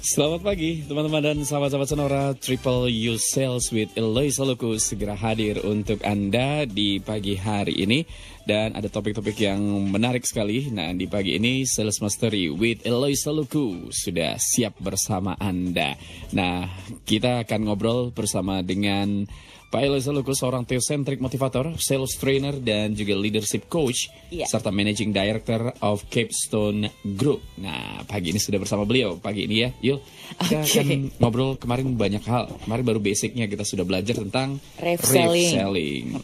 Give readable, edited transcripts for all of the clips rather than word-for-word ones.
Selamat pagi teman-teman dan sahabat-sahabat Sonora. Triple U Sales with Eloisa Luku segera hadir untuk Anda di pagi hari ini. Dan ada topik-topik yang menarik sekali. Nah, di pagi ini Sales Mastery with Eloisa Luku sudah siap bersama Anda. Nah, kita akan ngobrol bersama dengan Pak Eloisa Luku, seorang theocentric motivator, sales trainer, dan juga leadership coach, serta managing director of Capstone Group. Nah, pagi ini sudah bersama beliau. Pagi ini ya, yuk kita akan ngobrol. Kemarin banyak hal. Kemarin baru basicnya kita sudah belajar tentang ref selling.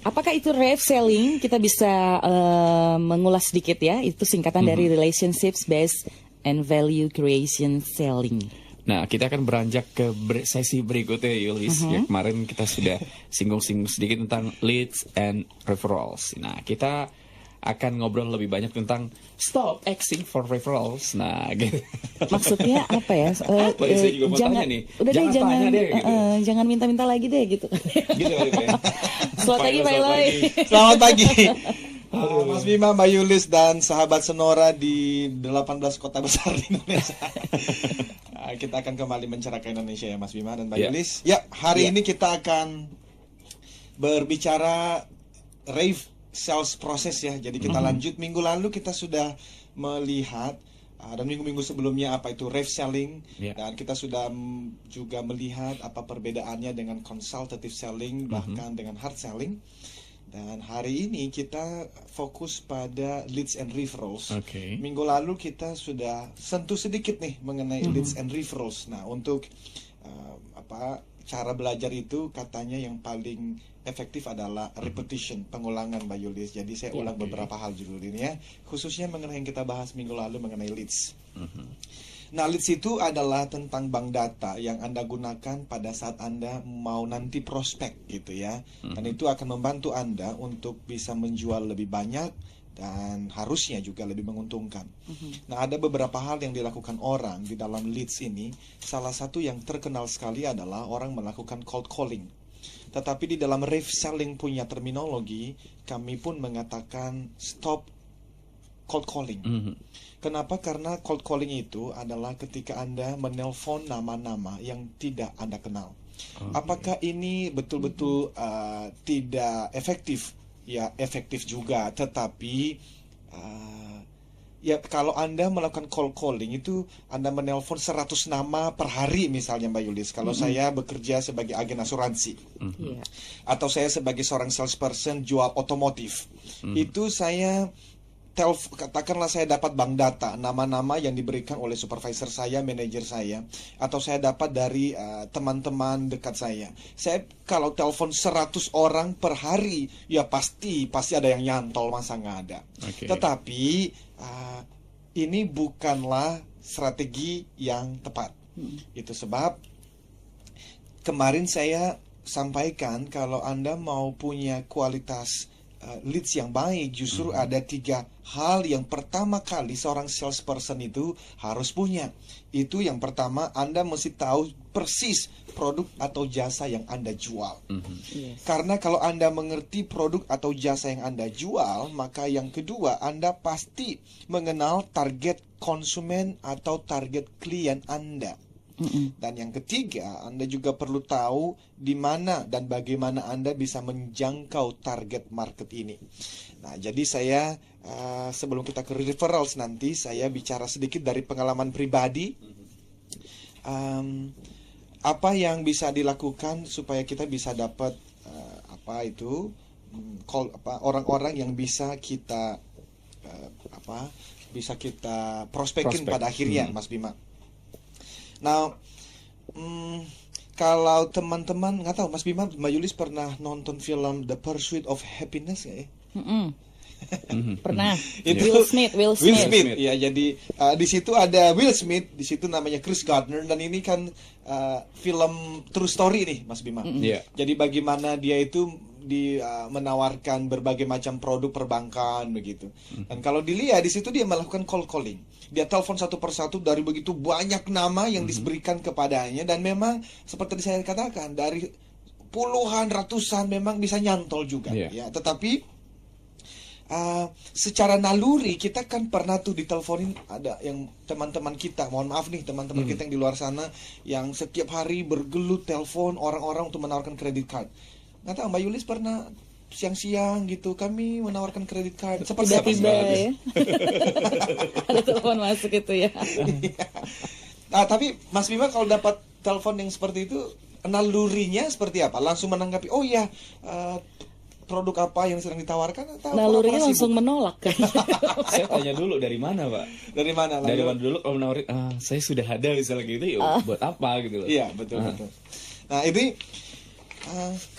Apakah itu ref selling? Kita bisa mengulas sedikit ya. Itu singkatan dari relationships based and value creation selling. Nah, kita akan beranjak ke sesi berikutnya, Yulis. Ya, kemarin kita sudah singgung-singgung sedikit tentang leads and referrals. Nah, kita akan ngobrol lebih banyak tentang stop asking for referrals. Nah, gitu. Maksudnya apa ya? Saya juga mau tanya nih. Udah jangan deh, jangan tanya deh, gitu. Jangan minta-minta lagi deh gitu. Gitu ya. Selamat pagi, Pak Eloy. Selamat pagi. Mas Bima, Mbak Yulis, dan sahabat Sonora di 18 kota besar di Indonesia. Kita akan kembali mencerahkan Indonesia ya Mas Bima dan Mbak Yulis. Ya, hari ini kita akan berbicara rave sales process ya. Jadi kita lanjut, minggu lalu kita sudah melihat dan minggu-minggu sebelumnya apa itu rave selling, dan kita sudah juga melihat apa perbedaannya dengan consultative selling, bahkan dengan hard selling. Dan hari ini kita fokus pada leads and referrals. Minggu lalu kita sudah sentuh sedikit nih mengenai leads and referrals. Nah, untuk cara belajar itu katanya yang paling efektif adalah repetition, pengulangan, Mbak Yulis. Jadi saya ulang beberapa hal dulu ini ya, khususnya mengenai yang kita bahas minggu lalu mengenai leads. Nah, leads itu adalah tentang bank data yang Anda gunakan pada saat Anda mau nanti prospek gitu ya. Dan itu akan membantu Anda untuk bisa menjual lebih banyak dan harusnya juga lebih menguntungkan. Nah, ada beberapa hal yang dilakukan orang di dalam leads ini. Salah satu yang terkenal sekali adalah orang melakukan cold calling. Tetapi di dalam rave selling punya terminologi, kami pun mengatakan stop cold calling. Kenapa? Karena cold calling itu adalah ketika Anda menelpon nama-nama yang tidak Anda kenal. Apakah ini betul-betul tidak efektif? Ya, efektif juga. Tetapi ya kalau Anda melakukan cold calling itu Anda menelpon 100 nama per hari misalnya Mbak Yulis. Kalau saya bekerja sebagai agen asuransi, atau saya sebagai seorang salesperson jual otomotif, itu saya katakanlah saya dapat bank data, nama-nama yang diberikan oleh supervisor saya, manajer saya, atau saya dapat dari teman-teman dekat saya. Saya kalau telepon 100 orang per hari, ya pasti ada yang nyantol, masa nggak ada. Tetapi ini bukanlah strategi yang tepat. Itu sebab kemarin saya sampaikan kalau Anda mau punya kualitas leads yang baik, justru ada 3 hal yang pertama kali seorang salesperson itu harus punya. Itu yang pertama, Anda mesti tahu persis produk atau jasa yang Anda jual. Karena kalau Anda mengerti produk atau jasa yang Anda jual, maka yang kedua, Anda pasti mengenal target konsumen atau target klien Anda. Dan yang ketiga, Anda juga perlu tahu di mana dan bagaimana Anda bisa menjangkau target market ini. Nah, jadi saya sebelum kita ke referrals nanti, saya bicara sedikit dari pengalaman pribadi. Apa yang bisa dilakukan supaya kita bisa dapat orang-orang yang bisa kita prospekin pada akhirnya, Mas Bima. Nah, kalau teman-teman nggak tahu, Mas Bima, Mbak Yulis pernah nonton film The Pursuit of Happiness nggak ya? Pernah. Itu Will Smith. Ya, jadi di situ ada Will Smith, di situ namanya Chris Gardner, dan ini kan film true story nih, Mas Bima. Jadi bagaimana dia itu menawarkan berbagai macam produk perbankan begitu. Dan kalau dilihat di situ dia melakukan cold calling. Dia telepon satu persatu dari begitu banyak nama yang diberikan kepadanya, dan memang seperti saya katakan dari puluhan ratusan memang bisa nyantol juga ya. Tetapi secara naluri kita kan pernah tuh diteleponin, ada yang teman-teman kita, mohon maaf nih teman-teman kita yang di luar sana yang setiap hari bergelut telepon orang-orang untuk menawarkan kredit card. Nggak tahu Mbak Yulis pernah siang-siang gitu kami menawarkan kredit card seperti Tiba-tiba ya. Ada telepon masuk itu ya. Tapi Mas Bima kalau dapat telepon yang seperti itu, nalurinya seperti apa? Langsung menanggapi, oh ya, produk apa yang sedang ditawarkan? Atau Nalurinya apa langsung sibuk? menolak kan. Saya tanya dulu dari mana, Pak? Dari mana? Dari Lalu? mana dulu kalau menawarin, saya sudah ada misalnya gitu, ya buat apa gitu loh. Iya, betul. Nah, ini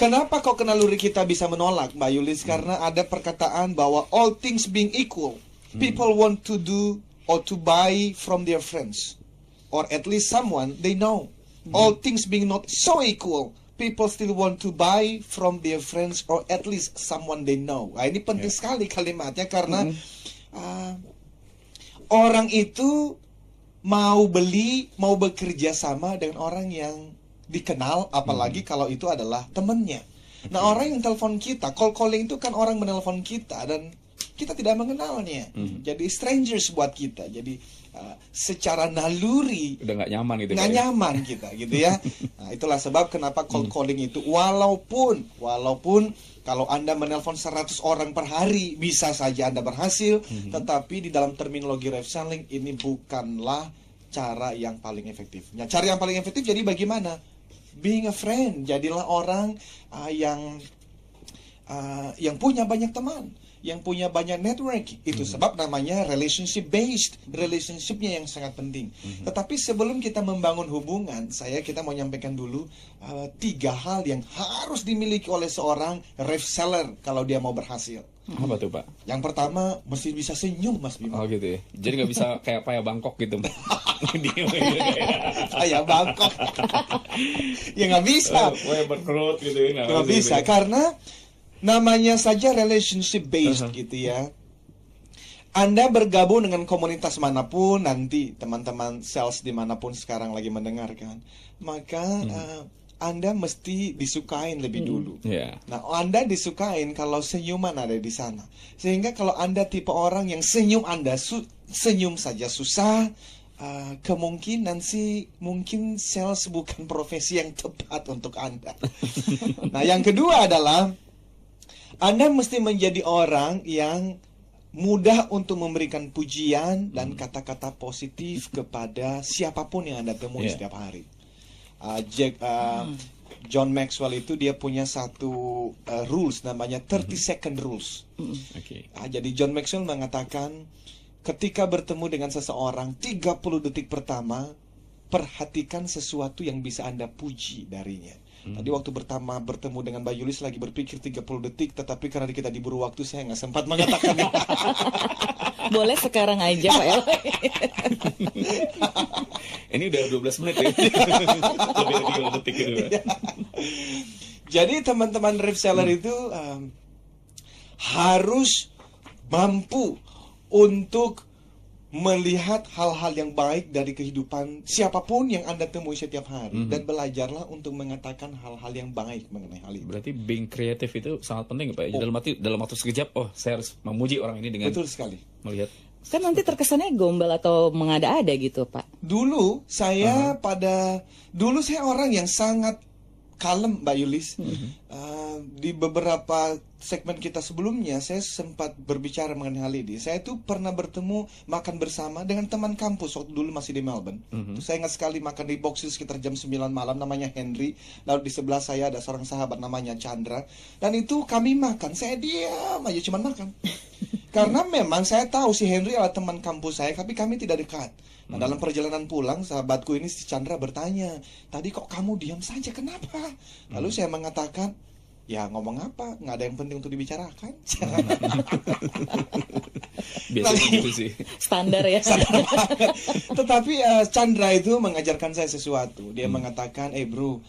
kenapa kok naluri kita bisa menolak, Mbak Yulis? Karena ada perkataan bahwa all things being equal, people want to do or to buy from their friends, or at least someone they know. All things being not so equal, people still want to buy from their friends or at least someone they know. Nah, ini penting sekali kalimatnya karena orang itu mau beli, mau bekerja sama dengan orang yang dikenal, apalagi kalau itu adalah temennya. Nah, orang yang telepon kita, call calling itu kan orang menelpon kita dan kita tidak mengenalnya. Jadi strangers buat kita. Jadi secara naluri Udah nggak nyaman gitu. nggak nyaman kita gitu ya. Nah, itulah sebab kenapa cold calling itu walaupun kalau Anda menelpon 100 orang per hari bisa saja Anda berhasil, tetapi di dalam terminologi ref selling ini bukanlah cara yang paling efektif. Nah, cara yang paling efektif jadi bagaimana? Being a friend, jadilah orang yang punya banyak teman, yang punya banyak network. Itu sebab namanya relationship based, relationshipnya yang sangat penting. Tetapi sebelum kita membangun hubungan, kita mau nyampaikan dulu 3 hal yang harus dimiliki oleh seorang ref seller kalau dia mau berhasil. Apa tuh, Pak? Yang pertama, mesti bisa senyum, Mas Bima. Oh gitu ya. Jadi nggak bisa kayak Paya Bangkok gitu. Kayak Bangkok. Ya nggak bisa. Paya berkerut gitu ya. Nggak bisa, karena namanya saja relationship based gitu ya. Anda bergabung dengan komunitas manapun, nanti teman-teman sales dimanapun sekarang lagi mendengarkan, maka Anda mesti disukain lebih dulu. Yeah. Nah, Anda disukain kalau senyuman ada di sana. Sehingga kalau Anda tipe orang yang senyum Anda senyum saja susah, kemungkinan sih mungkin sales bukan profesi yang tepat untuk Anda. Nah, yang kedua adalah Anda mesti menjadi orang yang mudah untuk memberikan pujian dan kata-kata positif kepada siapapun yang Anda temui setiap hari. John Maxwell itu dia punya satu rules namanya 30 second rules. Jadi John Maxwell mengatakan ketika bertemu dengan seseorang 30 detik pertama perhatikan sesuatu yang bisa Anda puji darinya. Tadi waktu bertemu dengan Mbak Yulis lagi berpikir 30 detik, tetapi karena kita diburu waktu saya nggak sempat mengatakannya. Boleh sekarang aja Pak El. Ini udah 12 menit ya. Lebih dari 30 detik gitu. Jadi teman-teman reseller itu harus mampu untuk melihat hal-hal yang baik dari kehidupan siapapun yang Anda temui setiap hari dan belajarlah untuk mengatakan hal-hal yang baik mengenai hal itu. Berarti being kreatif itu sangat penting Pak. Dalam waktu sekejap, saya harus memuji orang ini dengan Betul sekali. melihat. Kan nanti terkesannya gombal atau mengada-ada gitu Pak. Dulu saya orang yang sangat kalem, Mbak Yulis. Di beberapa segmen kita sebelumnya saya sempat berbicara mengenai hal ini. Saya itu pernah bertemu makan bersama dengan teman kampus waktu dulu masih di Melbourne. Saya ingat sekali makan di Boxhill sekitar jam 9 malam, namanya Henry. Lalu di sebelah saya ada seorang sahabat namanya Chandra. Dan itu kami makan, saya diam aja cuman makan. Karena memang saya tahu si Henry adalah teman kampus saya, tapi kami tidak dekat. Nah, dalam perjalanan pulang, sahabatku ini si Chandra bertanya, tadi kok kamu diam saja, kenapa? Lalu saya mengatakan, ya ngomong apa, nggak ada yang penting untuk dibicarakan. Biasanya gitu sih. Standar ya. Tetapi Chandra itu mengajarkan saya sesuatu. Dia mengatakan, bro,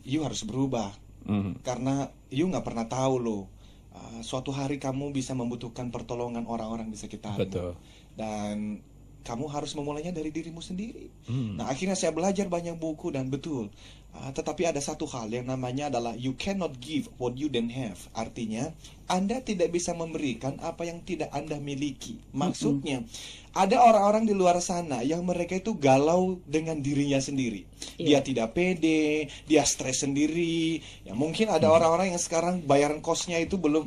you harus berubah. Karena you nggak pernah tahu loh, suatu hari kamu bisa membutuhkan pertolongan orang-orang di sekitarmu. Betul. Dan kamu harus memulainya dari dirimu sendiri. Nah, akhirnya saya belajar banyak buku dan betul. Tetapi ada satu hal yang namanya adalah you cannot give what you don't have. Artinya, Anda tidak bisa memberikan apa yang tidak Anda miliki. Maksudnya, ada orang-orang di luar sana yang mereka itu galau dengan dirinya sendiri. Dia tidak pede, dia stres sendiri. Ya, mungkin ada orang-orang yang sekarang bayaran kosnya itu belum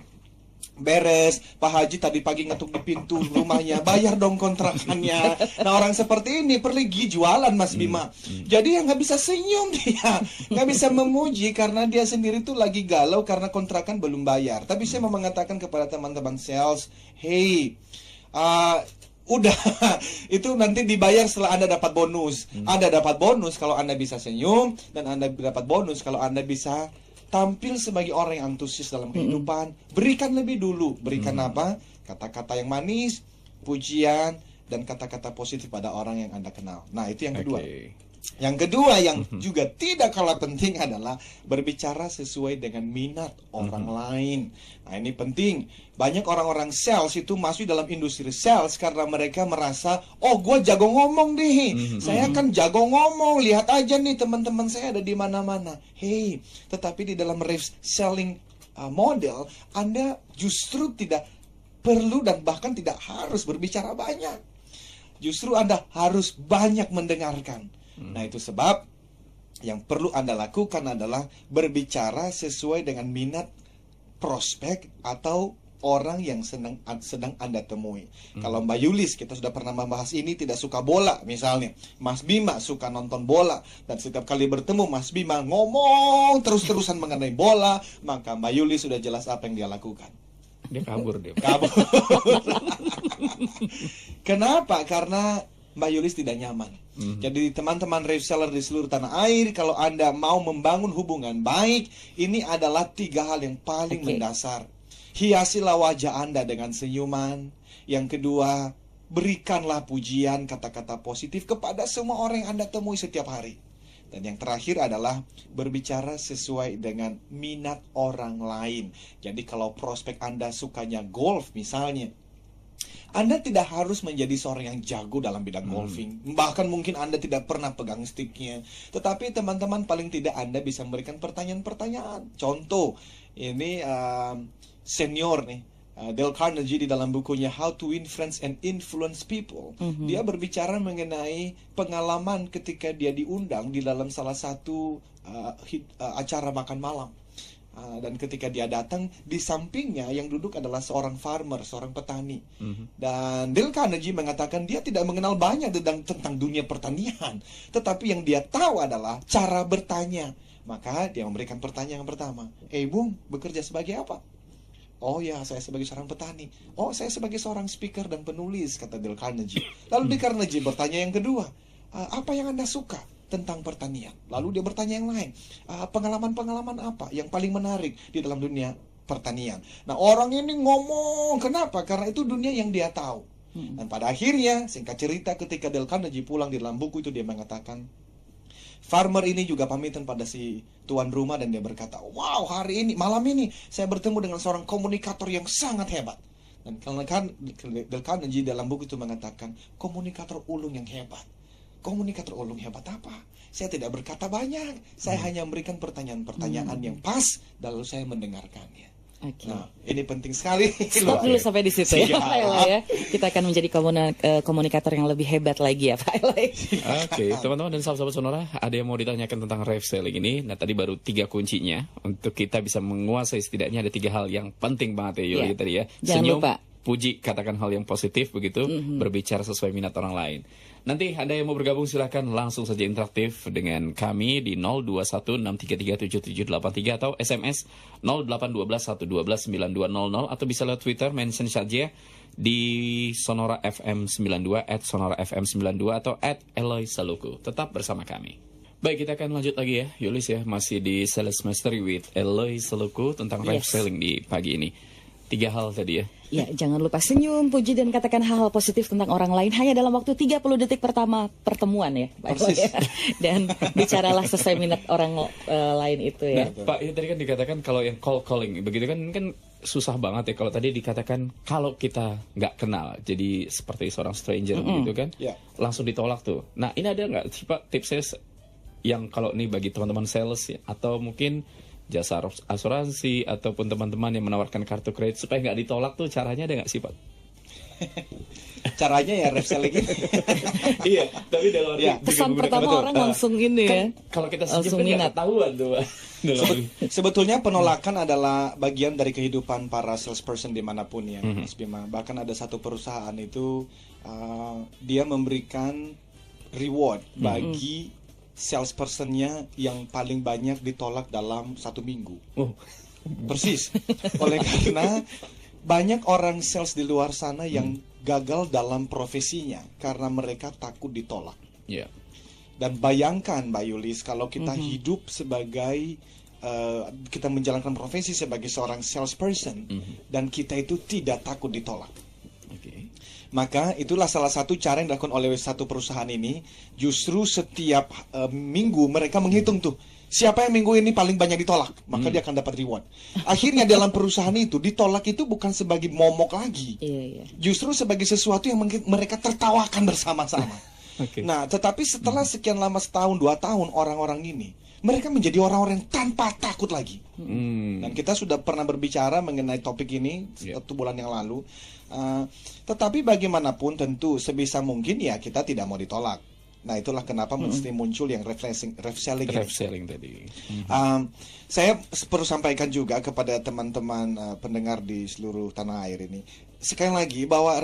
beres. Pak Haji tadi pagi ngetuk di pintu rumahnya, bayar dong kontrakannya. Nah, orang seperti ini pergi jualan, Mas Bima. Jadi yang nggak bisa senyum dia, nggak bisa memuji karena dia sendiri tuh lagi galau karena kontrakan belum bayar. Tapi saya mau mengatakan kepada teman-teman sales, hey, udah, itu nanti dibayar setelah Anda dapat bonus. Anda dapat bonus kalau Anda bisa senyum, dan Anda dapat bonus kalau Anda bisa tampil sebagai orang yang antusias dalam kehidupan. Berikan lebih dulu. Berikan apa? Kata-kata yang manis, pujian, dan kata-kata positif pada orang yang Anda kenal. Nah, itu yang kedua. Yang kedua yang juga tidak kalah penting adalah berbicara sesuai dengan minat orang lain. Nah, ini penting. Banyak orang-orang sales itu masuk dalam industri sales karena mereka merasa, oh, gue jago ngomong deh. Saya kan jago ngomong. Lihat aja nih teman-teman saya ada di mana-mana. Hey, tetapi di dalam selling model, Anda justru tidak perlu dan bahkan tidak harus berbicara banyak. Justru Anda harus banyak mendengarkan. Nah, itu sebab yang perlu Anda lakukan adalah berbicara sesuai dengan minat prospek atau orang yang sedang Anda temui. Kalau Mbak Yulis, kita sudah pernah membahas ini, tidak suka bola misalnya. Mas Bima suka nonton bola, dan setiap kali bertemu Mas Bima ngomong terus-terusan mengenai bola, maka Mbak Yulis sudah jelas apa yang dia lakukan. Dia kabur. Kenapa? Karena Mbak Yulis tidak nyaman. Jadi teman-teman reseller di seluruh tanah air, kalau Anda mau membangun hubungan baik, ini adalah 3 hal yang paling mendasar. Hiasilah wajah Anda dengan senyuman. Yang kedua, berikanlah pujian, kata-kata positif kepada semua orang yang Anda temui setiap hari. Dan yang terakhir adalah berbicara sesuai dengan minat orang lain. Jadi kalau prospek Anda sukanya golf misalnya, Anda tidak harus menjadi seorang yang jago dalam bidang golfing. Bahkan mungkin Anda tidak pernah pegang sticknya. Tetapi teman-teman, paling tidak Anda bisa memberikan pertanyaan-pertanyaan. Contoh, ini senior nih, Dale Carnegie di dalam bukunya How to Win Friends and Influence People. Dia berbicara mengenai pengalaman ketika dia diundang di dalam salah satu acara makan malam. Dan ketika dia datang, di sampingnya yang duduk adalah seorang farmer, seorang petani. Dan Dale Carnegie mengatakan dia tidak mengenal banyak tentang dunia pertanian, tetapi yang dia tahu adalah cara bertanya. Maka dia memberikan pertanyaan yang pertama, Bung, bekerja sebagai apa? Oh ya, saya sebagai seorang petani. Oh, saya sebagai seorang speaker dan penulis, kata Dale Carnegie. Lalu Dale Carnegie bertanya yang kedua, apa yang Anda suka tentang pertanian? Lalu dia bertanya yang lain, pengalaman-pengalaman apa yang paling menarik di dalam dunia pertanian? Nah, orang ini ngomong, kenapa? Karena itu dunia yang dia tahu. Dan pada akhirnya, singkat cerita, ketika Dale Carnegie pulang di dalam buku itu, dia mengatakan, farmer ini juga pamitan pada si tuan rumah, dan dia berkata, wow, malam ini saya bertemu dengan seorang komunikator yang sangat hebat. Dan Dale Carnegie dalam buku itu mengatakan, komunikator ulung yang hebat. Komunikator ulung hebat apa? Saya tidak berkata banyak. Saya hanya memberikan pertanyaan-pertanyaan yang pas, lalu saya mendengarkannya. Nah, ini penting sekali. Stop dulu sampai di situ ya, Pak Eloy ya. Kita akan menjadi komunikator yang lebih hebat lagi ya, Pak Eloy. Oke, teman-teman dan sahabat-sahabat Sonora, ada yang mau ditanyakan tentang ref selling ini? Nah, tadi baru 3 kuncinya untuk kita bisa menguasai, setidaknya ada 3 hal yang penting banget ya, Yuli, tadi ya. Jangan Senyum, lupa. puji, katakan hal yang positif begitu, berbicara sesuai minat orang lain. Nanti Anda yang mau bergabung silahkan langsung saja interaktif dengan kami di 0216337783 atau SMS 081212129200 atau bisa lewat Twitter, mention saja di Sonora FM 92 @SonoraFM92 atau @Eloy Saluku. Tetap bersama kami. Baik, kita akan lanjut lagi ya, Yulis ya, masih di Sales Mastery with Eloy Saluku tentang ref selling di pagi ini. 3 hal tadi ya. Ya, jangan lupa senyum, puji, dan katakan hal-hal positif tentang orang lain hanya dalam waktu 30 detik pertama pertemuan ya, Pak Eloy ya. Dan bicaralah sesuai minat orang lain itu ya. Nah, Pak, ya, tadi kan dikatakan kalau yang call calling begitu kan susah banget ya kalau tadi dikatakan kalau kita nggak kenal, jadi seperti seorang stranger gitu kan, langsung ditolak tuh. Nah ini ada nggak sih Pak tipsnya yang kalau nih bagi teman-teman sales ya, atau mungkin jasa asuransi ataupun teman-teman yang menawarkan kartu kredit supaya nggak ditolak tuh caranya ada nggak sih Pak? Caranya ya ref selling ini. Iya, tapi dalam arti pesan pertama orang langsung ini ya. Kalau kita langsung senyum minat. kan tahuan tuh. Sebetulnya penolakan adalah bagian dari kehidupan para salesperson dimanapun ya, Mas Bima. Bahkan ada satu perusahaan itu dia memberikan reward bagi salespersonnya yang paling banyak ditolak dalam 1 minggu. Persis. Oleh karena banyak orang sales di luar sana yang gagal dalam profesinya karena mereka takut ditolak. Dan bayangkan Mbak Yulis, kalau kita hidup sebagai kita menjalankan profesi sebagai seorang salesperson dan kita itu tidak takut ditolak. Maka itulah salah satu cara yang dilakukan oleh satu perusahaan ini. Justru setiap minggu mereka menghitung tuh siapa yang minggu ini paling banyak ditolak, maka dia akan dapat reward. Akhirnya dalam perusahaan itu ditolak itu bukan sebagai momok lagi, justru sebagai sesuatu yang mereka tertawakan bersama-sama. Nah, tetapi setelah sekian lama, setahun 2 tahun, orang-orang ini mereka menjadi orang-orang yang tanpa takut lagi. Dan kita sudah pernah berbicara mengenai topik ini 1 bulan yang lalu. Tetapi bagaimanapun tentu sebisa mungkin ya kita tidak mau ditolak. Nah itulah kenapa mesti muncul yang ref selling tadi. Saya perlu sampaikan juga kepada teman-teman pendengar di seluruh tanah air ini, sekali lagi bahwa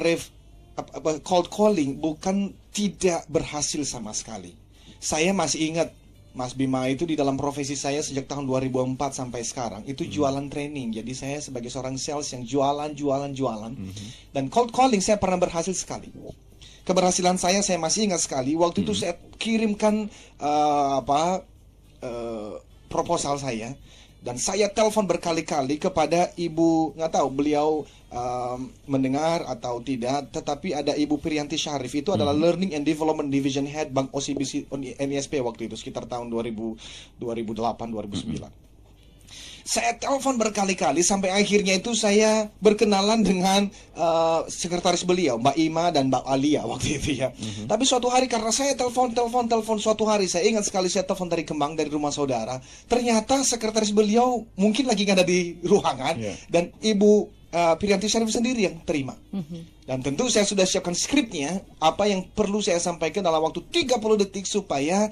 cold calling bukan tidak berhasil sama sekali. Saya masih ingat Mas Bima itu di dalam profesi saya sejak tahun 2004 sampai sekarang itu jualan training. Jadi saya sebagai seorang sales yang jualan. Dan cold calling saya pernah berhasil sekali. Keberhasilan saya masih ingat sekali. Waktu itu saya kirimkan proposal saya dan saya telepon berkali-kali kepada ibu, nggak tahu beliau mendengar atau tidak, tetapi ada Ibu Priyanti Syarif, itu adalah Learning and Development Division Head Bank OCBC NISP waktu itu sekitar tahun 2008 2009. Saya telepon berkali-kali sampai akhirnya itu saya berkenalan dengan sekretaris beliau, Mbak Ima dan Mbak Alia waktu itu ya. Tapi suatu hari karena saya telepon suatu hari, saya ingat sekali saya telepon dari Kemang, dari rumah saudara. Ternyata sekretaris beliau mungkin lagi nggak ada di ruangan dan Ibu Priyanti Syarif sendiri yang terima. Dan tentu saya sudah siapkan skripnya, apa yang perlu saya sampaikan dalam waktu 30 detik supaya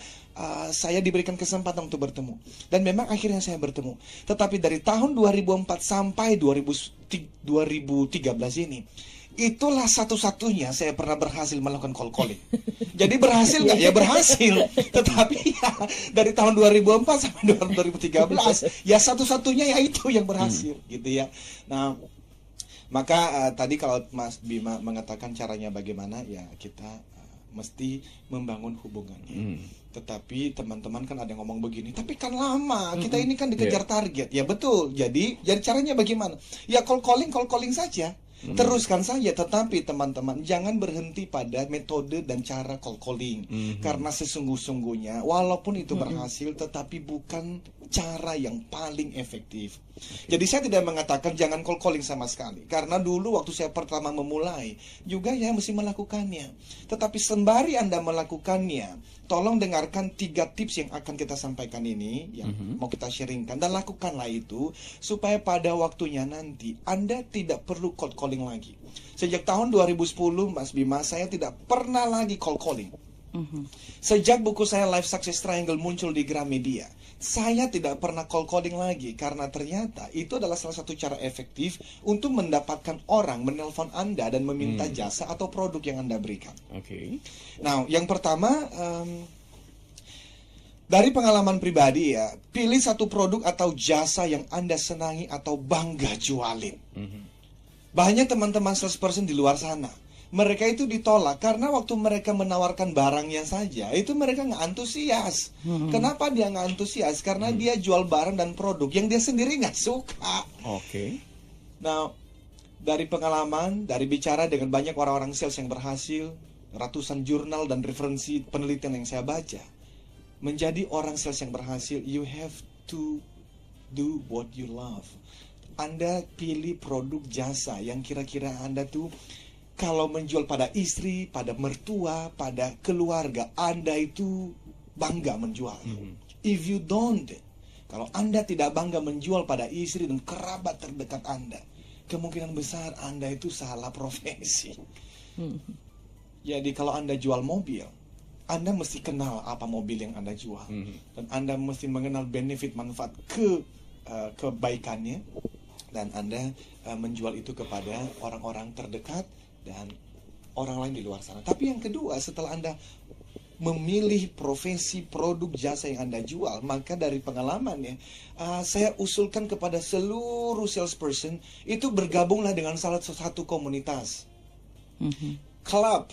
saya diberikan kesempatan untuk bertemu. Dan memang akhirnya saya bertemu. Tetapi dari tahun 2004 sampai 2013 ini, itulah satu-satunya saya pernah berhasil melakukan cold calling. Jadi berhasil nggak? Ya berhasil. Tetapi ya dari tahun 2004 sampai 2013, ya satu-satunya ya itu yang berhasil gitu ya. Nah, maka tadi kalau Mas Bima mengatakan caranya bagaimana, ya kita mesti membangun hubungannya. Tetapi teman-teman kan ada yang ngomong begini, tapi kan lama, kita ini kan dikejar target. Ya betul, jadi caranya bagaimana? Ya call calling saja. Teruskan saja, tetapi teman-teman jangan berhenti pada metode dan cara call calling. Karena sesungguh-sungguhnya walaupun itu berhasil, tetapi bukan cara yang paling efektif. Jadi saya tidak mengatakan jangan call calling sama sekali, karena dulu waktu saya pertama memulai juga ya mesti melakukannya. Tetapi sembari Anda melakukannya, tolong dengarkan 3 tips yang akan kita sampaikan ini, yang mau kita sharingkan, dan lakukanlah itu supaya pada waktunya nanti Anda tidak perlu cold calling lagi. Sejak tahun 2010 Mas Bima, saya tidak pernah lagi cold calling. Sejak buku saya Life Success Triangle muncul di Gramedia, saya tidak pernah cold calling lagi, karena ternyata itu adalah salah satu cara efektif untuk mendapatkan orang menelpon Anda dan meminta jasa atau produk yang Anda berikan. Nah, yang pertama, dari pengalaman pribadi ya, pilih satu produk atau jasa yang Anda senangi atau bangga jualin. Banyak teman-teman salesperson di luar sana, mereka itu ditolak karena waktu mereka menawarkan barangnya saja, itu mereka nggak antusias. Kenapa dia nggak antusias? Karena dia jual barang dan produk yang dia sendiri nggak suka. Nah, dari pengalaman, dari bicara dengan banyak orang-orang sales yang berhasil, ratusan jurnal dan referensi penelitian yang saya baca, menjadi orang sales yang berhasil, you have to do what you love. Anda pilih produk jasa yang kira-kira Anda tuh kalau menjual pada istri, pada mertua, pada keluarga, Anda itu bangga menjual. If you don't, kalau Anda tidak bangga menjual pada istri dan kerabat terdekat Anda, kemungkinan besar Anda itu salah profesi. Jadi kalau Anda jual mobil, Anda mesti kenal apa mobil yang Anda jual. Dan Anda mesti mengenal benefit manfaat kebaikannya. Dan Anda menjual itu kepada orang-orang terdekat dan orang lain di luar sana. Tapi yang kedua, setelah Anda memilih profesi produk jasa yang Anda jual, maka dari pengalamannya saya usulkan kepada seluruh salesperson itu bergabunglah dengan salah satu komunitas. Club.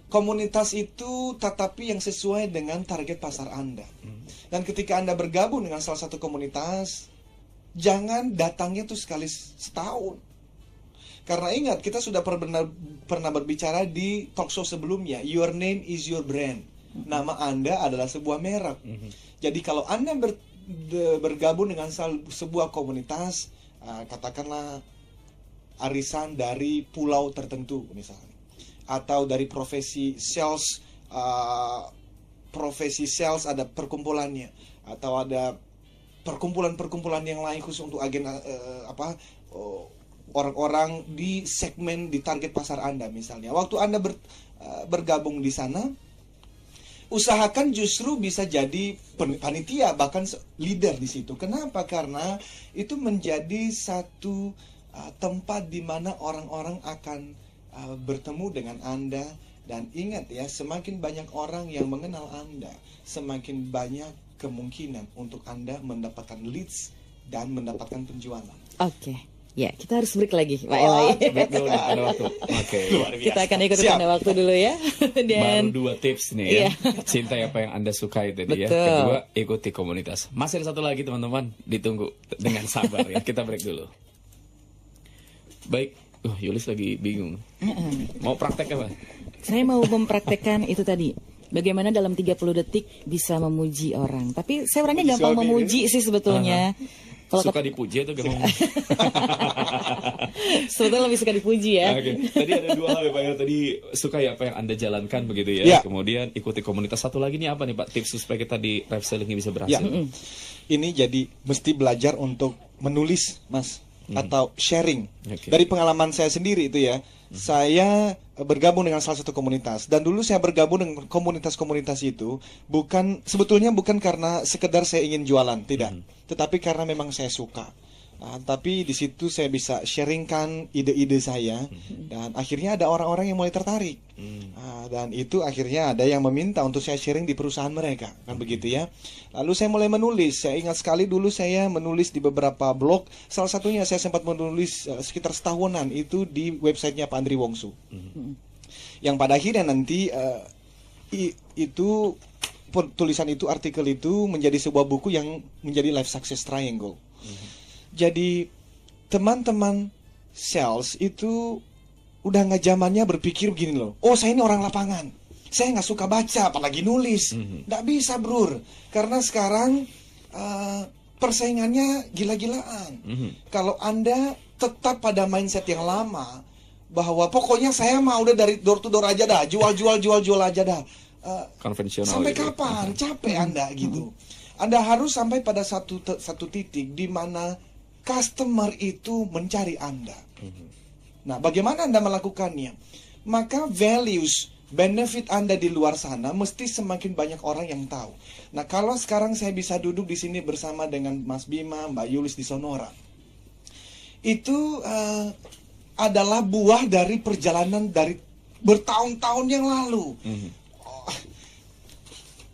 Komunitas itu tetapi yang sesuai dengan target pasar Anda. Dan ketika Anda bergabung dengan salah satu komunitas, jangan datangnya tuh sekali setahun. Karena ingat, kita sudah pernah berbicara di talk show sebelumnya, your name is your brand. Nama Anda adalah sebuah merek. Jadi kalau Anda bergabung dengan sebuah komunitas, katakanlah arisan dari pulau tertentu misalnya, atau dari profesi sales ada perkumpulannya, atau ada perkumpulan-perkumpulan yang lain khusus untuk agen orang-orang di segmen di target pasar Anda misalnya. Waktu Anda bergabung di sana, usahakan justru bisa jadi panitia, bahkan leader di situ. Kenapa? Karena itu menjadi satu tempat di mana orang-orang akan bertemu dengan Anda. Dan ingat ya, semakin banyak orang yang mengenal Anda, semakin banyak kemungkinan untuk Anda mendapatkan leads dan mendapatkan penjualan. Oke. Ya, kita harus break lagi, Pak Eli. Break dulu nih, ada waktu. Oke. Kita akan ikuti tanda waktu dulu ya. Dan baru 2 tips nih ya. Cintai apa yang Anda sukai tadi ya. Kedua, ikuti komunitas. Masih ada satu lagi teman-teman, ditunggu dengan sabar ya. Kita break dulu. Baik. Yulis lagi bingung. Mau praktek apa? Saya mau mempraktekkan itu tadi. Bagaimana dalam 30 detik bisa memuji orang. Tapi saya orangnya gampang memuji sih sebetulnya. Kalau suka dipuji atau gampang? Sebetulnya lebih suka dipuji ya. Tadi ada 2 hal ya Pak ya. Tadi suka ya apa yang Anda jalankan begitu ya. Kemudian ikuti komunitas. Satu lagi nih apa nih Pak? Tips supaya kita di live sellingnya bisa berhasil. Ini jadi mesti belajar untuk menulis, Mas. Atau sharing. Dari pengalaman saya sendiri itu ya, saya bergabung dengan salah satu komunitas. Dan dulu saya bergabung dengan komunitas-komunitas itu sebetulnya bukan karena sekedar saya ingin jualan, tidak. Tetapi karena memang saya suka. Tapi di situ saya bisa sharingkan ide-ide saya. Dan akhirnya ada orang-orang yang mulai tertarik. Dan itu akhirnya ada yang meminta untuk saya sharing di perusahaan mereka. Kan begitu ya. Lalu saya mulai menulis. Saya ingat sekali dulu saya menulis di beberapa blog. Salah satunya saya sempat menulis sekitar setahunan itu di websitenya Pak Andri Wongsu. Yang pada akhirnya nanti itu tulisan itu, artikel itu menjadi sebuah buku yang menjadi Life Success Triangle. Jadi teman-teman sales itu udah nggak zamannya berpikir begini loh. Oh, saya ini orang lapangan, saya nggak suka baca apalagi nulis. Nggak bisa bro, karena sekarang persaingannya gila-gilaan. Kalau Anda tetap pada mindset yang lama bahwa pokoknya saya mau udah dari door to door aja dah, jual aja dah, konvensional sampai gitu. kapan? Capek Anda gitu. Anda harus sampai pada satu titik di mana customer itu mencari Anda. Nah, bagaimana Anda melakukannya? Maka values, benefit Anda di luar sana mesti semakin banyak orang yang tahu. Nah, kalau sekarang saya bisa duduk di sini bersama dengan Mas Bima, Mbak Yulis di Sonora, itu adalah buah dari perjalanan dari bertahun-tahun yang lalu.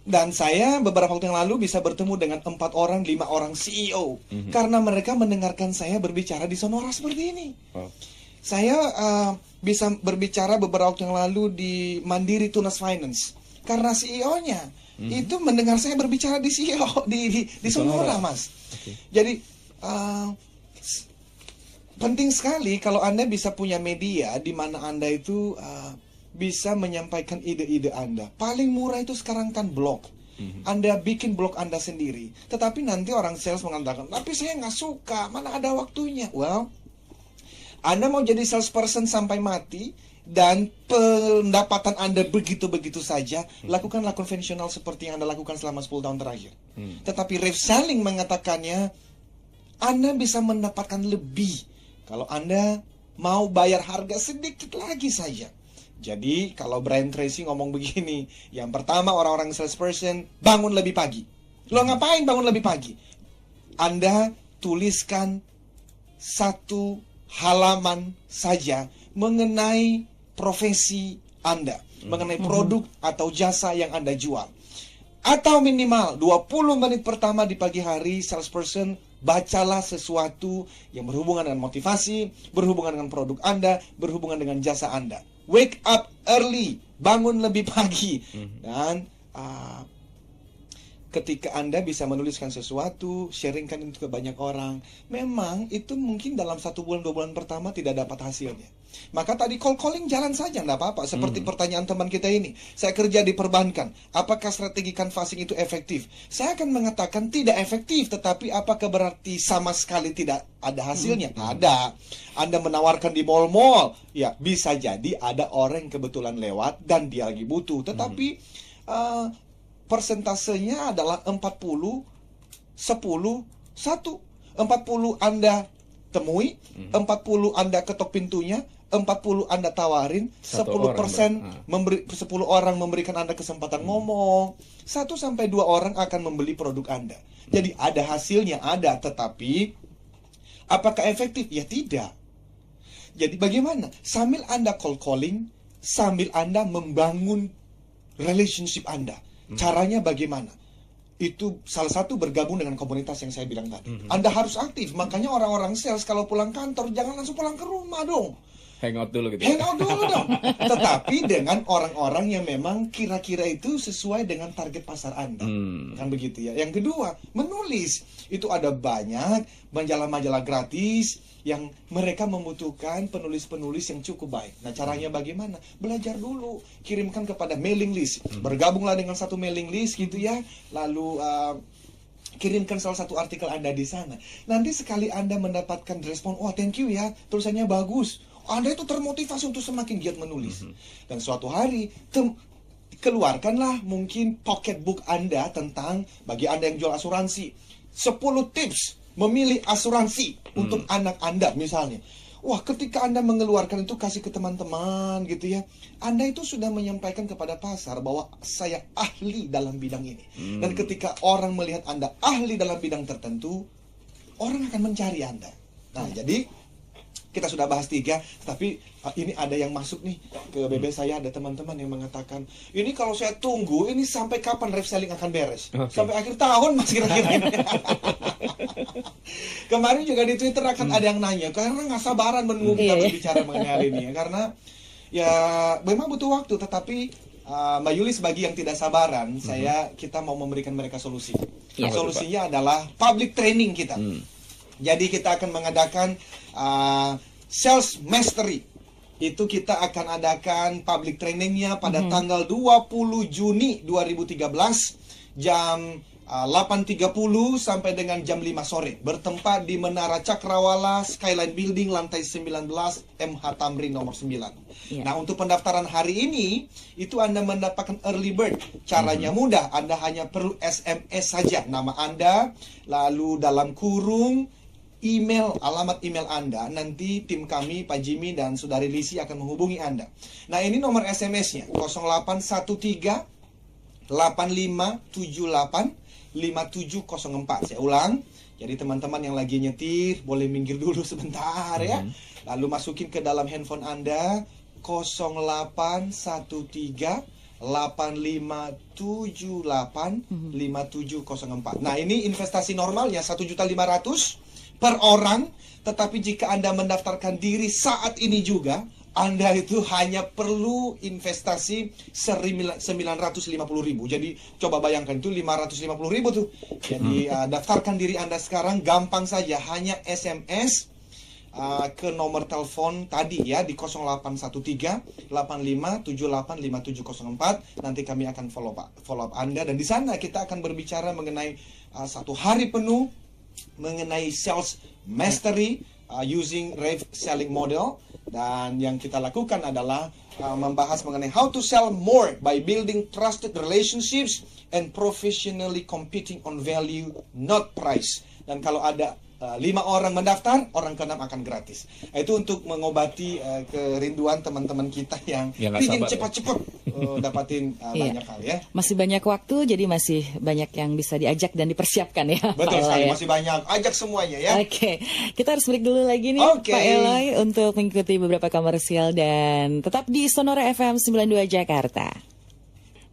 Dan saya beberapa waktu yang lalu bisa bertemu dengan 4 orang, 5 orang CEO. Karena mereka mendengarkan saya berbicara di Sonora seperti ini. Saya bisa berbicara beberapa waktu yang lalu di Mandiri Tunas Finance. Karena CEO-nya itu mendengar saya berbicara di CEO di Sonora, Mas. Jadi penting sekali kalau Anda bisa punya media di mana Anda itu bisa menyampaikan ide-ide Anda. Paling murah itu sekarang kan blog. Anda bikin blog Anda sendiri. Tetapi nanti orang sales mengatakan, tapi saya nggak suka, mana ada waktunya. Well, Anda mau jadi salesperson sampai mati, dan pendapatan Anda begitu-begitu saja, lakukanlah konvensional seperti yang Anda lakukan selama 10 tahun terakhir. Tetapi rev selling mengatakannya, Anda bisa mendapatkan lebih kalau Anda mau bayar harga sedikit lagi saja. Jadi kalau Brian Tracy ngomong begini, yang pertama orang-orang salesperson bangun lebih pagi. Lo ngapain bangun lebih pagi? Anda tuliskan satu halaman saja mengenai profesi Anda, mengenai produk atau jasa yang Anda jual. Atau minimal 20 menit pertama di pagi hari, salesperson, bacalah sesuatu yang berhubungan dengan motivasi, berhubungan dengan produk Anda, berhubungan dengan jasa Anda. Wake up early, bangun lebih pagi. Dan ketika Anda bisa menuliskan sesuatu, sharingkan itu ke banyak orang, memang itu mungkin dalam 1 bulan, 2 bulan pertama tidak dapat hasilnya. Maka tadi calling jalan saja, enggak apa-apa. Seperti pertanyaan teman kita ini, saya kerja di perbankan, apakah strategi canvassing itu efektif? Saya akan mengatakan tidak efektif, tetapi apakah berarti sama sekali tidak ada hasilnya? Ada. Anda menawarkan di mall-mall, ya bisa jadi ada orang yang kebetulan lewat dan dia lagi butuh. Tetapi persentasenya adalah 40, 10, 1. 40 Anda temui, 40 Anda ketok pintunya, 40 Anda tawarin, 10% 10 orang memberikan Anda kesempatan ngomong, 1-2 orang akan membeli produk Anda. Jadi ada hasilnya, ada, tetapi apakah efektif? Ya tidak. Jadi bagaimana? Sambil Anda calling, sambil Anda membangun relationship Anda. Caranya bagaimana? Itu salah satu bergabung dengan komunitas yang saya bilang tadi. Anda harus aktif. Makanya orang-orang sales kalau pulang kantor jangan langsung pulang ke rumah dong. Hangout dulu gitu. Hangout dulu dong. Tetapi dengan orang-orang yang memang kira-kira itu sesuai dengan target pasar Anda. Kan begitu ya. Yang kedua, menulis. Itu ada banyak majalah-majalah gratis yang mereka membutuhkan penulis-penulis yang cukup baik. Nah, caranya bagaimana? Belajar dulu. Kirimkan kepada mailing list. Bergabunglah dengan satu mailing list gitu ya. Lalu kirimkan salah satu artikel Anda di sana. Nanti sekali Anda mendapatkan respon, wah thank you ya, tulisannya bagus. Anda itu termotivasi untuk semakin giat menulis. Dan suatu hari keluarkanlah mungkin pocketbook Anda tentang bagi Anda yang jual asuransi, 10 tips memilih asuransi untuk anak Anda misalnya. Wah, ketika Anda mengeluarkan itu kasih ke teman-teman gitu ya, Anda itu sudah menyampaikan kepada pasar bahwa saya ahli dalam bidang ini. Dan ketika orang melihat Anda ahli dalam bidang tertentu, orang akan mencari Anda. Nah, jadi kita sudah bahas 3, tapi ini ada yang masuk nih ke BB saya, ada teman-teman yang mengatakan, ini kalau saya tunggu, ini sampai kapan rev selling akan beres? Sampai akhir tahun mas kira-kira. Kemarin juga di Twitter akan ada yang nanya, karena nggak sabaran menunggu kita berbicara mengenai hal ini ya, karena ya memang butuh waktu, tetapi Mbak Yuli sebagai yang tidak sabaran, kita mau memberikan mereka solusi. Solusinya adalah public training kita. Jadi kita akan mengadakan Sales Mastery. Itu kita akan adakan public trainingnya pada tanggal 20 Juni 2013 jam 8.30 sampai dengan jam 5 sore. Bertempat di Menara Cakrawala Skyline Building lantai 19 MH Tamrin nomor 9. Nah, untuk pendaftaran hari ini itu Anda mendapatkan early bird. Caranya mudah, Anda hanya perlu SMS saja nama Anda, lalu dalam kurung email, alamat email Anda, nanti tim kami, Pak Jimmy dan Saudari Lisi akan menghubungi Anda. Nah, ini nomor SMS-nya 0813 8578 5704. Saya ulang. Jadi teman-teman yang lagi nyetir boleh minggir dulu sebentar ya. Lalu masukin ke dalam handphone Anda 0813 8578 5704. Nah, ini investasi normalnya 1.500.000 per orang, tetapi jika Anda mendaftarkan diri saat ini juga, Anda itu hanya perlu investasi 950.000. Jadi coba bayangkan itu 550.000 tuh. Jadi daftarkan diri Anda sekarang, gampang saja, hanya SMS ke nomor telepon tadi ya di 0813 85 78 5704. Nanti kami akan follow up Anda, dan di sana kita akan berbicara mengenai 1 hari penuh mengenai sales mastery using Rave selling model. Dan yang kita lakukan adalah membahas mengenai how to sell more by building trusted relationships and professionally competing on value, not price. Dan kalau ada 5 orang mendaftar, orang ke-6 akan gratis. Itu untuk mengobati kerinduan teman-teman kita yang ingin cepat-cepat dapatin banyak hal ya. Masih banyak waktu, jadi masih banyak yang bisa diajak dan dipersiapkan ya. Betul sekali, masih banyak. Ajak semuanya ya. Oke, kita harus break dulu lagi nih Pak Eloy untuk mengikuti beberapa komersial, dan tetap di Sonora FM 92 Jakarta.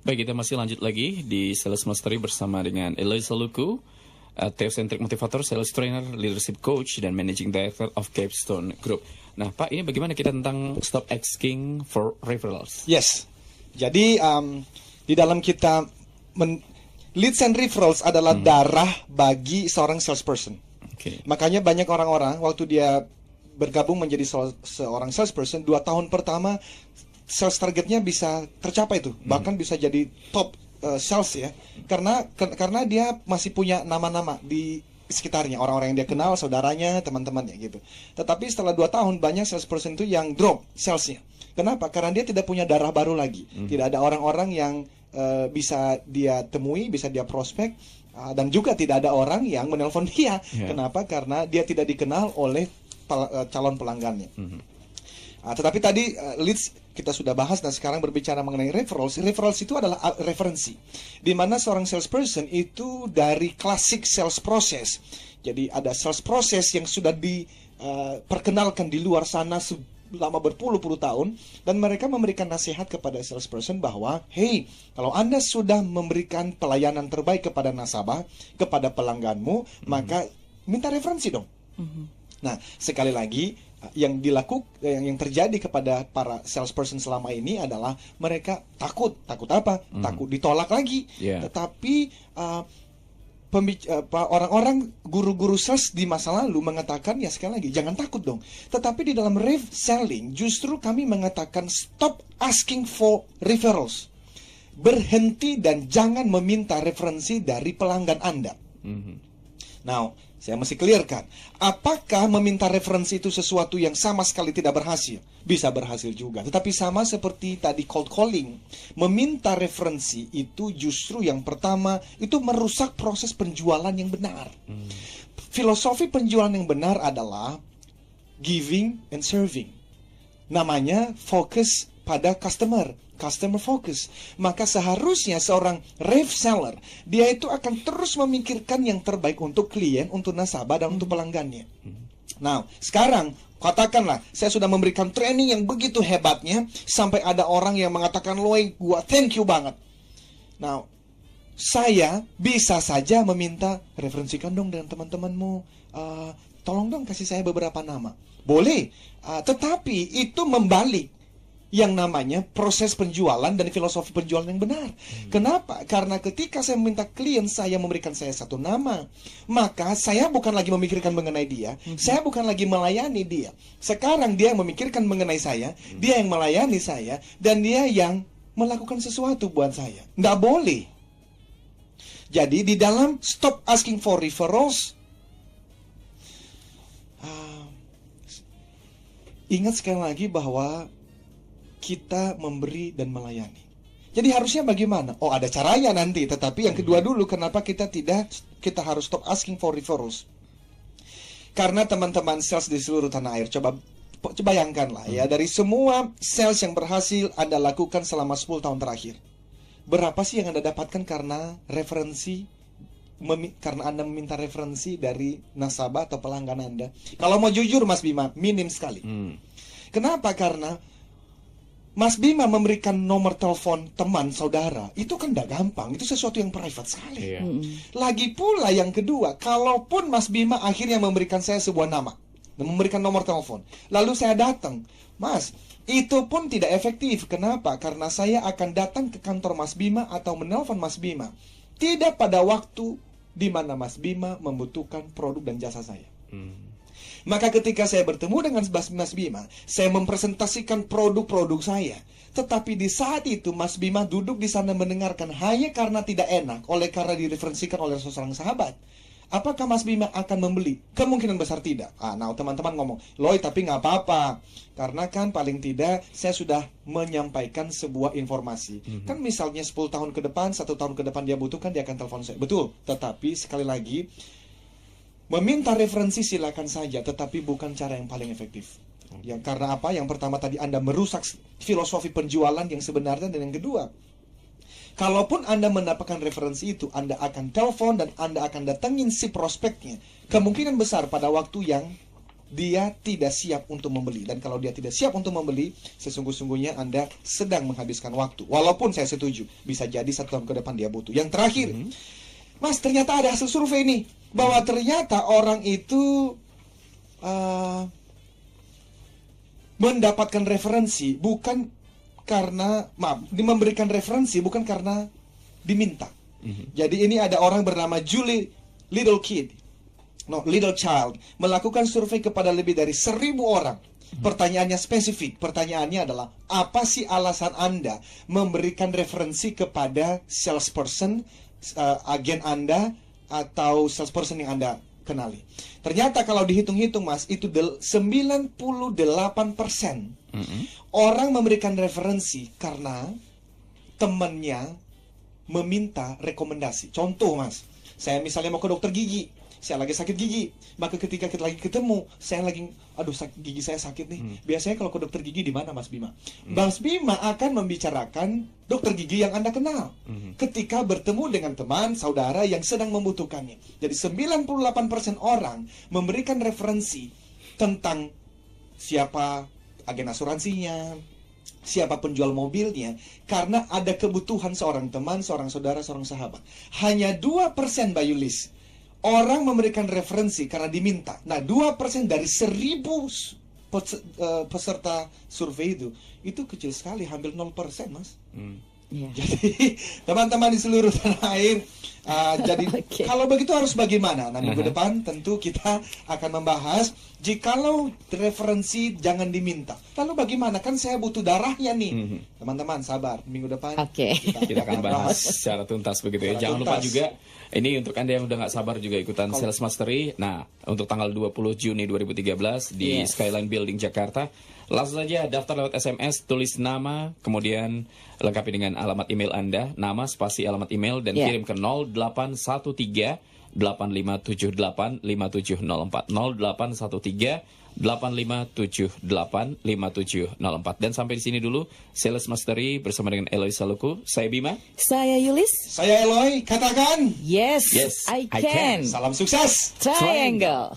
Baik, kita masih lanjut lagi di Sales Mastery bersama dengan Eloy Saluku, Theocentric Motivator, Sales Trainer, Leadership Coach, dan Managing Director of Capstone Group. Nah Pak, ini bagaimana kita tentang stop asking for referrals? Yes, jadi di dalam kita leads and referrals adalah darah bagi seorang salesperson. Makanya banyak orang-orang waktu dia bergabung menjadi seorang salesperson, 2 tahun pertama sales targetnya bisa tercapai tuh, bahkan bisa jadi top sales ya, karena dia masih punya nama-nama di sekitarnya, orang-orang yang dia kenal, saudaranya, teman-temannya gitu. Tetapi setelah 2 tahun banyak salesperson itu yang drop salesnya. Kenapa? Karena dia tidak punya darah baru lagi, tidak ada orang-orang yang bisa dia temui, bisa dia prospek, dan juga tidak ada orang yang menelpon dia. Kenapa? Karena dia tidak dikenal oleh calon pelanggannya. Tetapi tadi leads kita sudah bahas, dan sekarang berbicara mengenai referrals. Referrals itu adalah referensi, di mana seorang salesperson itu dari classic sales process. Jadi ada sales process yang sudah diperkenalkan di luar sana selama berpuluh-puluh tahun, dan mereka memberikan nasihat kepada salesperson bahwa, hey, kalau Anda sudah memberikan pelayanan terbaik kepada nasabah, kepada pelangganmu, maka minta referensi dong. Nah, sekali lagi, yang terjadi kepada para salesperson selama ini adalah mereka takut apa? Takut ditolak lagi. Tetapi orang-orang guru-guru sales di masa lalu mengatakan, ya sekali lagi, jangan takut dong. Tetapi di dalam Rave selling justru kami mengatakan stop asking for referrals. Berhenti dan jangan meminta referensi dari pelanggan Anda. Now, saya mesti clearkan, apakah meminta referensi itu sesuatu yang sama sekali tidak berhasil? Bisa berhasil juga, tetapi sama seperti tadi cold calling, meminta referensi itu justru yang pertama itu merusak proses penjualan yang benar. Filosofi penjualan yang benar adalah giving and serving. Namanya fokus pada customer focus. Maka seharusnya seorang rave seller, dia itu akan terus memikirkan yang terbaik untuk klien, untuk nasabah, dan untuk pelanggannya. Nah, sekarang katakanlah saya sudah memberikan training yang begitu hebatnya sampai ada orang yang mengatakan, "Loy, gua thank you banget." Nah, saya bisa saja meminta, referensikan dong dengan teman-temanmu, tolong dong kasih saya beberapa nama. Boleh, tetapi itu membalik yang namanya proses penjualan dan filosofi penjualan yang benar. Kenapa? Karena ketika saya meminta klien saya memberikan saya satu nama, maka saya bukan lagi memikirkan mengenai dia, saya bukan lagi melayani dia. Sekarang dia yang memikirkan mengenai saya, dia yang melayani saya, dan dia yang melakukan sesuatu buat saya. Nggak boleh. Jadi di dalam stop asking for referrals, ingat sekali lagi bahwa kita memberi dan melayani. Jadi harusnya bagaimana? Oh, ada caranya nanti. Tetapi yang kedua dulu, kenapa kita harus stop asking for referrals? Karena teman-teman sales di seluruh tanah air, coba bayangkanlah ya, dari semua sales yang berhasil Anda lakukan selama 10 tahun terakhir, berapa sih yang Anda dapatkan karena karena Anda meminta referensi dari nasabah atau pelanggan Anda? Kalau mau jujur Mas Bima, minim sekali. Kenapa? Karena Mas Bima memberikan nomor telepon teman, saudara, itu kan tidak gampang. Itu sesuatu yang private sekali. Lagi pula yang kedua, kalaupun Mas Bima akhirnya memberikan saya sebuah nama, memberikan nomor telepon, lalu saya datang, Mas, itu pun tidak efektif. Kenapa? Karena saya akan datang ke kantor Mas Bima atau menelpon Mas Bima tidak pada waktu di mana Mas Bima membutuhkan produk dan jasa saya. Maka ketika saya bertemu dengan Mas Bima, saya mempresentasikan produk-produk saya. Tetapi di saat itu Mas Bima duduk di sana mendengarkan hanya karena tidak enak, oleh karena direferensikan oleh seorang sahabat. Apakah Mas Bima akan membeli? Kemungkinan besar tidak. Nah, teman-teman ngomong, Loy, tapi nggak apa-apa. Karena kan paling tidak saya sudah menyampaikan sebuah informasi. Kan misalnya 10 tahun ke depan, 1 tahun ke depan dia butuhkan, dia akan telepon saya. Betul, tetapi sekali lagi, meminta referensi silakan saja, tetapi bukan cara yang paling efektif. Ya, karena apa? Yang pertama tadi Anda merusak filosofi penjualan yang sebenarnya, dan yang kedua, kalaupun Anda mendapatkan referensi itu, Anda akan telepon dan Anda akan datengin si prospeknya. Kemungkinan besar pada waktu yang dia tidak siap untuk membeli. Dan kalau dia tidak siap untuk membeli, sesungguhnya Anda sedang menghabiskan waktu. Walaupun saya setuju, bisa jadi 1 tahun ke depan dia butuh. Yang terakhir, Mas, ternyata ada hasil survei nih, bahwa ternyata orang itu mendapatkan referensi bukan karena, memberikan referensi bukan karena diminta. Jadi ini ada orang bernama Julie Little Child melakukan survei kepada lebih dari 1.000 orang. Pertanyaannya spesifik. Pertanyaannya adalah, apa sih alasan Anda memberikan referensi kepada salesperson, agen Anda atau salesperson yang Anda kenali? Ternyata kalau dihitung-hitung, Mas, itu 98% orang memberikan referensi karena temannya meminta rekomendasi. Contoh, Mas, saya misalnya mau ke dokter gigi, saya lagi sakit gigi, maka ketika kita lagi ketemu, saya lagi, aduh, gigi saya sakit nih. Biasanya kalau ke dokter gigi di mana, Mas Bima? Mas Bima akan membicarakan dokter gigi yang Anda kenal. Ketika bertemu dengan teman, saudara yang sedang membutuhkannya. Jadi 98% orang memberikan referensi tentang siapa agen asuransinya, siapa penjual mobilnya, karena ada kebutuhan seorang teman, seorang saudara, seorang sahabat. Hanya 2%, Mbak Yulis, orang memberikan referensi karena diminta. Nah, 2% dari 1.000 peserta survei itu kecil sekali, hampir 0%, Mas. Jadi teman-teman di seluruh tanah air, jadi kalau begitu harus bagaimana? Nah, minggu depan tentu kita akan membahas, jikalau referensi jangan diminta, lalu bagaimana? Kan saya butuh darahnya nih. Teman-teman sabar, minggu depan kita akan bahas secara tuntas begitu ya. Jangan lupa juga, ini untuk Anda yang udah gak sabar juga ikutan Sales Mastery. Nah, untuk tanggal 20 Juni 2013 di Skyline Building Jakarta, langsung saja daftar lewat SMS, tulis nama, kemudian lengkapi dengan alamat email Anda, nama spasi alamat email, dan kirim ke 0813 8578 5704 0813 8578 5704. Dan sampai di sini dulu Sales Mastery bersama dengan Eloy Saluku. Saya Bima, saya Yulis, saya Eloy. Katakan yes, I can. Salam sukses. Triangle.